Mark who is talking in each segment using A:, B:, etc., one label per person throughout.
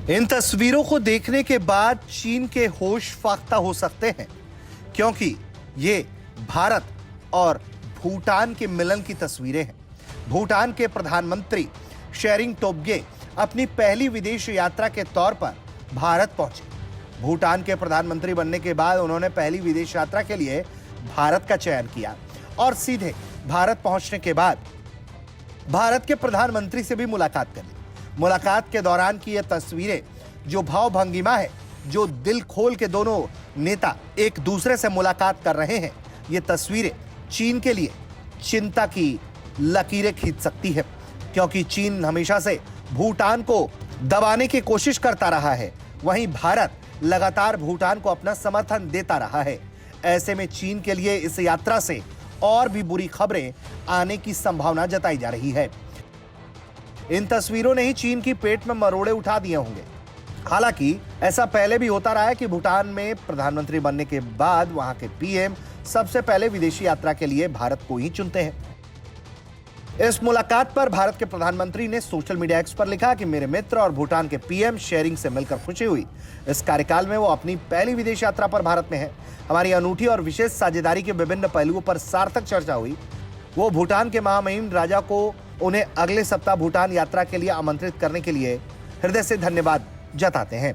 A: इन तस्वीरों को देखने के बाद चीन के होश फाख्ता हो सकते हैं, क्योंकि ये भारत और भूटान के मिलन की तस्वीरें हैं। भूटान के प्रधानमंत्री शेरिंग टोब्गे अपनी पहली विदेश यात्रा के तौर पर भारत पहुंचे। भूटान के प्रधानमंत्री बनने के बाद उन्होंने पहली विदेश यात्रा के लिए भारत का चयन किया और सीधे भारत पहुंचने के बाद भारत के प्रधानमंत्री से भी मुलाकात कर ली। मुलाकात के दौरान की यह तस्वीरें, जो भाव भंगिमा है, जो दिल खोल के दोनों नेता एक दूसरे से मुलाकात कर रहे हैं, ये तस्वीरें चीन के लिए चिंता की लकीरें खींच सकती है, क्योंकि चीन हमेशा से भूटान को दबाने की कोशिश करता रहा है। वहीं भारत लगातार भूटान को अपना समर्थन देता रहा है। ऐसे में चीन के लिए इस यात्रा से और भी बुरी खबरें आने की संभावना जताई जा रही है। इन तस्वीरों ने ही चीन की पेट में मरोड़े उठा दिए होंगे। हालांकि ऐसा पहले भी होता रहा है कि भूटान में प्रधानमंत्री बनने के बाद वहां के पीएम सबसे पहले विदेशी यात्रा के लिए भारत को ही चुनते हैं। इस मुलाकात पर भारत के प्रधानमंत्री ने सोशल मीडिया एक्स पर लिखा कि मेरे मित्र और भूटान के पीएम शेरिंग से मिलकर खुशी हुई। इस कार्यकाल में वो अपनी पहली विदेश यात्रा पर भारत में है। हमारी अनूठी और विशेष साझेदारी के विभिन्न पहलुओं पर सार्थक चर्चा हुई। वो भूटान के महामहिम राजा को उन्हें अगले सप्ताह भूटान यात्रा के लिए आमंत्रित करने के लिए हृदय से धन्यवाद जताते हैं।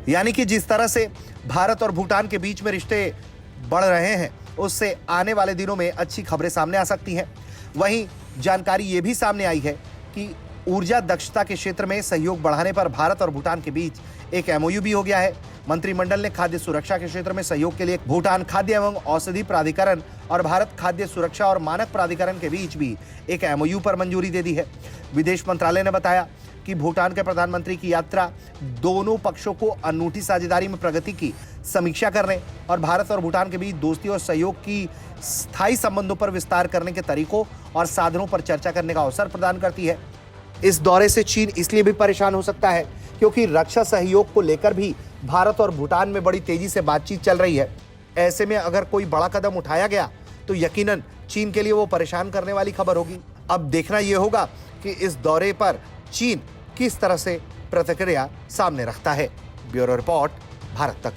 A: यानी कि जिस तरह से भारत और भूटान के बीच में रिश्ते बढ़ रहे हैं, उससे आने वाले दिनों में अच्छी खबरें सामने आ सकती हैं। वहीं जानकारी ये भी सामने आई है कि ऊर्जा दक्षता के क्षेत्र में सहयोग बढ़ाने पर भारत और भूटान के बीच एक एमओयू भी हो गया है। मंत्रिमंडल ने खाद्य सुरक्षा के क्षेत्र में सहयोग के लिए भूटान खाद्य एवं औषधि प्राधिकरण और भारत खाद्य सुरक्षा और मानक प्राधिकरण के बीच भी एक एमओयू पर मंजूरी दे दी है। विदेश मंत्रालय ने बताया कि भूटान के प्रधानमंत्री की यात्रा दोनों पक्षों को अनूठी साझेदारी में प्रगति की समीक्षा करने और भारत और भूटान के बीच दोस्ती और सहयोग की स्थायी संबंधों पर विस्तार करने के तरीकों और साधनों पर चर्चा करने का अवसर प्रदान करती है। इस दौरे से चीन इसलिए भी परेशान हो सकता है क्योंकि रक्षा सहयोग को लेकर भी भारत और भूटान में बड़ी तेजी से बातचीत चल रही है। ऐसे में अगर कोई बड़ा कदम उठाया गया तो यकीनन चीन के लिए वो परेशान करने वाली खबर होगी। अब देखना यह होगा कि इस दौरे पर चीन किस तरह से प्रतिक्रिया सामने रखता है। ब्यूरो रिपोर्ट, भारत तक।